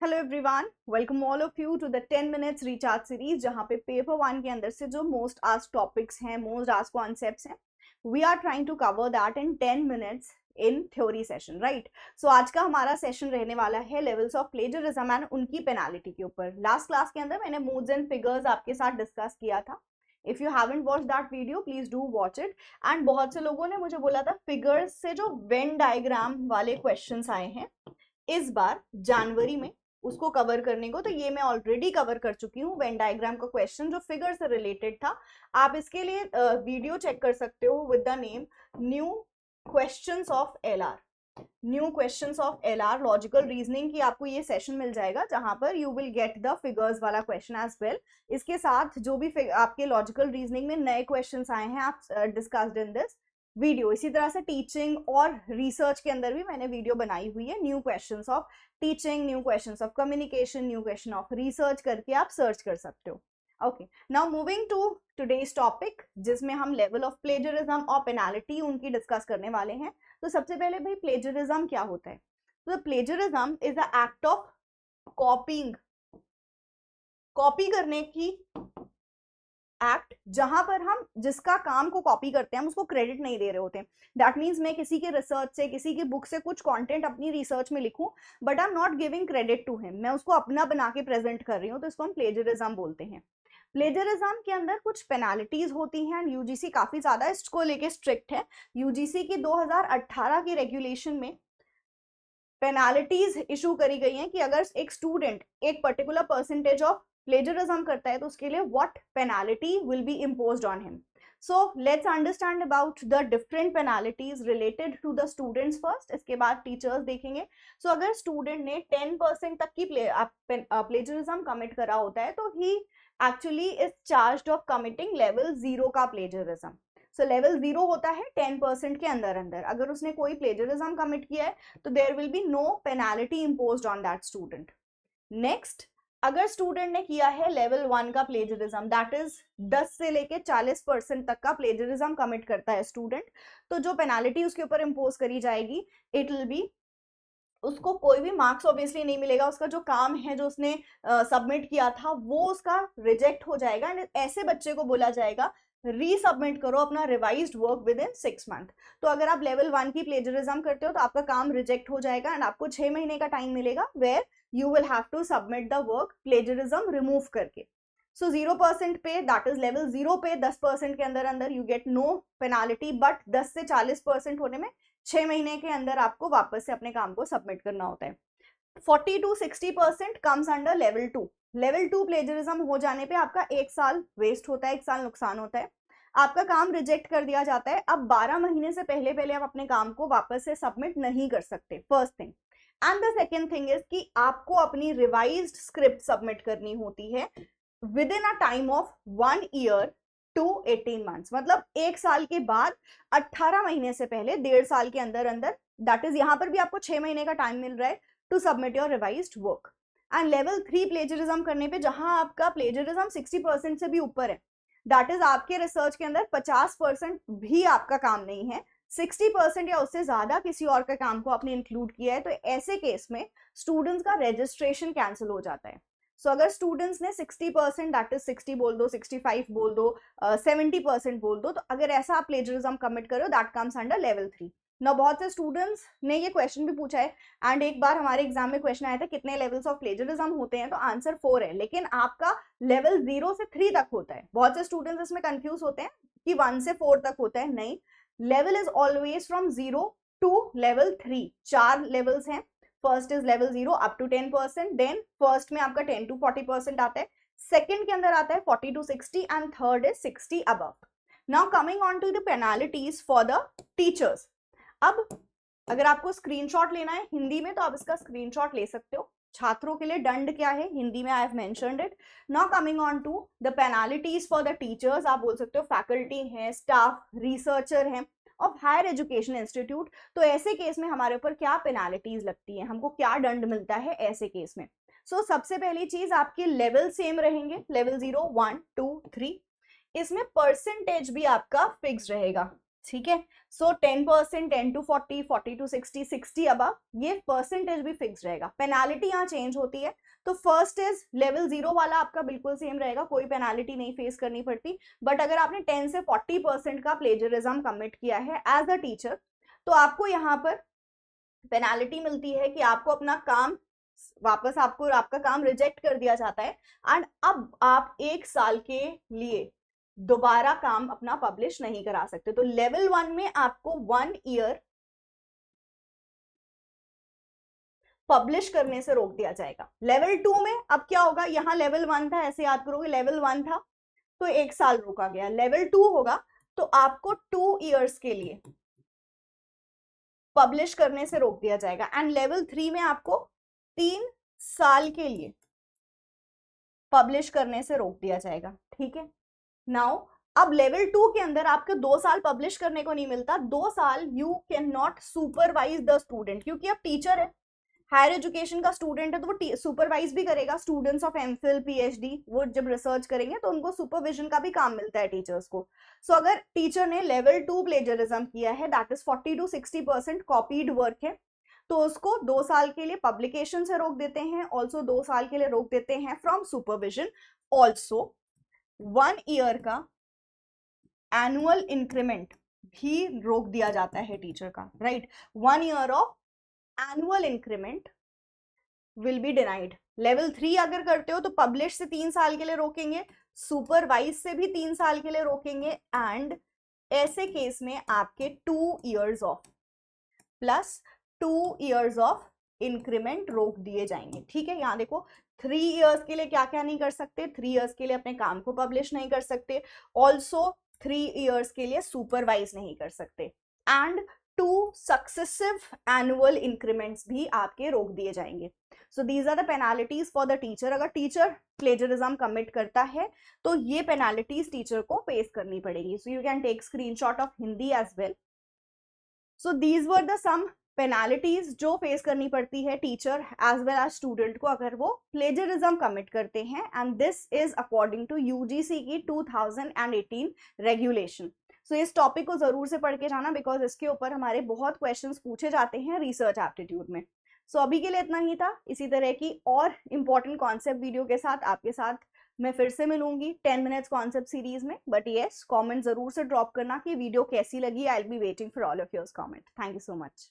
Hello everyone, welcome all of you to the 10 minutes recharge series, जहां पे paper one के अंदर से जो मोस्ट आस्क्ड टॉपिक्स हैं, मोस्ट आस्क्ड कॉन्सेप्ट्स हैं, we are trying to cover that in 10 minutes in theory session, right. So आज का हमारा सेशन रहने वाला है लेवल्स ऑफ प्लेजरिज्म एंड उनकी पेनाल्टी के ऊपर। लास्ट क्लास के अंदर मैंने मूड्स एंड फिगर्स आपके साथ डिस्कस किया था। If you haven't watch that video please do watch it. And बहुत से लोगों ने मुझे बोला था फिगर्स से जो वेन डायग्राम वाले क्वेश्चंस आए हैं इस बार जनवरी में उसको कवर करने को, तो ये मैं ऑलरेडी कवर कर चुकी हूँ। वेन डायग्राम का क्वेश्चन जो फिगर से रिलेटेड था, आप इसके लिए वीडियो चेक कर सकते हो with the name new questions of LR. New questions of LR logical reasoning की आपको ये सेशन मिल जाएगा, जहां पर you will get the figures वाला क्वेश्चन एज वेल। इसके साथ जो भी आपके लॉजिकल रीजनिंग में नए क्वेश्चंस आए हैं, आप डिस्कस्ड इन दिस वीडियो। इसी तरह से टीचिंग और रिसर्च के अंदर भी मैंने वीडियो बनाई हुई है, new questions of teaching, new questions of communication, new question of research करके आप सर्च कर सकते हो। Okay, now moving to today's topic, जिसमें हम लेवल ऑफ प्लेजरिज्म और पेनाल्टी उनकी डिस्कस करने वाले हैं। तो सबसे पहले भाई प्लेजरिज्म क्या होता है? तो plagiarism is the act of कॉपिंग, copy करने की एक्ट, जहां पर हम जिसका काम को कॉपी करते हैं हम उसको क्रेडिट नहीं दे रहे होते। दैट मीन्स मैं किसी के रिसर्च से, किसी की बुक से कुछ कंटेंट अपनी रिसर्च में लिखूं, but I am not giving credit to him, मैं उसको अपना बना के प्रेजेंट कर रही हूँ, तो इसको हम प्लेजरिज्म बोलते हैं। प्लेजरिज्म के अंदर कुछ पेनाल्टीज होती हैं, यूजीसी काफी ज्यादा इसको लेके स्ट्रिक्ट है। यूजीसी की 2018 की रेगुलेशन में पेनाल्टीज इशू करी गई हैं कि अगर एक स्टूडेंट एक पर्टिकुलर परसेंटेज ऑफ प्लेजरिज्म करता है तो उसके लिए what penalty will be imposed on him. So let's understand about the different penalties related to the students first, इसके बाद टीचर्स देखेंगे। सो अगर स्टूडेंट ने 10% तक की प्लेजरिज्म कमिट करा होता है तो ही actually is charged of committing level 0 का प्लेजरिज्म। सो लेवल 0 होता है 10% के अंदर अंदर। अगर उसने कोई प्लेजरिज्म कमिट किया है तो there will be no penalty imposed on that student. Next, अगर स्टूडेंट ने किया है लेवल 1 का प्लेजरिज्म, दैट इज 10 से लेके 40% तक का प्लेजरिज्म कमिट करता है स्टूडेंट, तो जो पेनाल्टी उसके ऊपर इम्पोज करी जाएगी, इट विल बी, उसको कोई भी मार्क्स ऑब्वियसली नहीं मिलेगा, उसका जो काम है जो उसने सबमिट किया था वो उसका रिजेक्ट हो जाएगा। एंड ऐसे बच्चे को बोला जाएगा रीसबमिट करो अपना revised work with in 6 month. तो अगर आप लेवल 1 की प्लेजरिज्म करते हो तो आपका काम रिजेक्ट हो जाएगा एंड आपको 6 महीने का टाइम मिलेगा, where you will have to submit the work plagiarism remove करके। सो 0% पे, दैट इज लेवल 0 पे 10% के अंदर अंदर you get no penalty, but 10 से 40% होने में 6 महीने के अंदर आपको वापस से अपने काम को सबमिट करना होता है। 40 to 60% comes under level 2। Level 2 plagiarism हो जाने पे आपका 1 साल वेस्ट होता है, 1 साल नुकसान होता है, आपका काम रिजेक्ट कर दिया जाता है। अब 12 महीने से पहले पहले आप अपने काम को वापस से सबमिट नहीं कर सकते, first thing. And the second thing is कि आपको अपनी रिवाइज्ड स्क्रिप्ट सबमिट करनी होती है within a time of 1 year to 18 months, मतलब 1 साल के बाद 18 महीने से पहले, 1.5 साल के अंदर अंदर, दैट इज यहाँ पर भी आपको 6 महीने का टाइम मिल रहा है to submit your revised work. And level 3 plagiarism करने पे, जहां आपका प्लेजरिज्म 60% से भी ऊपर है, दैट इज आपके रिसर्च के अंदर 50% भी आपका काम नहीं है, 60% या उससे ज्यादा किसी और का काम को आपने इंक्लूड किया है, तो ऐसे केस में स्टूडेंट्स का रजिस्ट्रेशन कैंसिल हो जाता है। सो अगर स्टूडेंट्स ने 60%, दैट इज 60 बोल दो, 65 बोल दो, 70% बोल दो, तो अगर ऐसा आप प्लेजरिज्म कमिट करो, दैट कम्स अंडर लेवल 3। ना बहुत से स्टूडेंट्स ने ये क्वेश्चन भी पूछा है, एंड एक बार हमारे एग्जाम में क्वेश्चन आया था कितने लेवल्स ऑफ प्लेजरिज्म होते हैं, तो आंसर 4 है, लेकिन आपका लेवल 0 से 3 तक होता है। बहुत से स्टूडेंट्स इसमें कंफ्यूज होते हैं कि 1 से 4 तक होता है, नहीं, level is always from 0 to level 3। 4 levels हैं, first is level 0 up to 10%, then first में आपका 10 to 40% आता है, सेकंड के अंदर आता है 40 to 60, and third is 60 above. Now coming on to the penalties for the teachers. अब अगर आपको स्क्रीनशॉट लेना है हिंदी में तो आप इसका स्क्रीनशॉट ले सकते हो। छात्रों के लिए दंड क्या है हिंदी में, I have mentioned it. Now coming on to the penalties for the teachers, आप बोल सकते हो फैकल्टी है, स्टाफ, रिसर्चर है ऑफ हायर एजुकेशन इंस्टीट्यूट, तो ऐसे केस में हमारे ऊपर क्या पेनाल्टीज लगती है, हमको क्या दंड मिलता है ऐसे केस में। सो सबसे पहली चीज, आपके लेवल सेम रहेंगे, लेवल 0, 1, 2, 3। इसमें परसेंटेज भी आपका फिक्स रहेगा, ठीक है। सो 10%, 10 to 40, 40 to 60, 60 अबव, ये परसेंटेज भी फिक्स रहेगा। पेनाल्टी यहाँ चेंज होती है। तो फर्स्ट इज लेवल 0 वाला आपका बिल्कुल सेम रहेगा, कोई पेनाल्टी नहीं फेस करनी पड़ती। बट अगर आपने 10 से 40% का प्लेजरिज्म कमिट किया है एज अ टीचर, तो आपको यहाँ पर पेनाल्टी मिलती है कि आपको अपना काम वापस, आपको आपका काम रिजेक्ट कर दिया जाता है। एंड अब आप 1 साल के लिए दोबारा काम अपना पब्लिश नहीं करा सकते। तो लेवल 1 में आपको 1 ईयर पब्लिश करने से रोक दिया जाएगा। लेवल 2 में अब क्या होगा, यहां लेवल 1 था, ऐसे याद करोगे, लेवल 1 था तो 1 साल रोका गया। लेवल 2 होगा तो आपको 2 ईयर्स के लिए पब्लिश करने से रोक दिया जाएगा। एंड लेवल 3 में आपको 3 साल के लिए पब्लिश करने से रोक दिया जाएगा। ठीक है। नाउ अब लेवल 2 के अंदर आपको 2 साल पब्लिश करने को नहीं मिलता। 2 साल you can not supervise the student, क्योंकि अब टीचर है, हायर एजुकेशन का स्टूडेंट है, तो वो सुपरवाइज भी करेगा। स्टूडेंट्स ऑफ एमफिल पीएचडी वो जब रिसर्च करेंगे तो उनको सुपरविजन का भी काम मिलता है टीचर्स को। सो अगर टीचर ने लेवल 2 प्लेजरिज्म किया है, that is 40 to 60% copied work है, तो उसको 2 साल के लिए पब्लिकेशन से रोक देते हैं, ऑल्सो 2 साल के लिए रोक देते हैं फ्रॉम सुपरविजन, ऑल्सो 1 ईयर का एनुअल इंक्रीमेंट भी रोक दिया जाता है टीचर का, right. 1 year of annual increment will be denied. Level 3 अगर करते हो तो पब्लिश से 3 साल के लिए रोकेंगे, सुपरवाइज से भी 3 साल के लिए रोकेंगे, एंड ऐसे केस में आपके 2 years of plus 2 years of increment रोक दिए जाएंगे। ठीक है। यहाँ देखो 3 ईयर्स के लिए क्या क्या नहीं कर सकते, 3 ईयर्स के लिए अपने काम को पब्लिश नहीं कर सकते, ऑल्सो 3 ईयर्स के लिए सुपरवाइज नहीं कर सकते, एंड 2 सक्सेसिव एनुअल इंक्रीमेंट्स भी आपके रोक दिए जाएंगे। So these are the penalties for the teacher. अगर टीचर प्लेजरिज्म कमिट करता है तो ये पेनाल्टीज टीचर को फेस करनी पड़ेगी। So you can take screenshot of Hindi as well. So these were the some penalties जो फेस करनी पड़ती है teacher as well as student को अगर वो प्लेजरिज्म कमिट करते हैं, and this is according to UGC की 2018 रेगुलेशन। सो इस टॉपिक को जरूर से पढ़ के जाना, बिकॉज इसके ऊपर हमारे बहुत क्वेश्चंस पूछे जाते हैं रिसर्च एप्टीट्यूड में। सो अभी के लिए इतना ही था। इसी तरह की और इंपॉर्टेंट कॉन्सेप्ट वीडियो के साथ आपके साथ मैं फिर से मिलूंगी 10 मिनट्स कॉन्सेप्ट सीरीज में। बट येस, कमेंट जरूर से ड्रॉप करना कि वीडियो कैसी लगी। I will be waiting for all of yours comment. Thank you so much.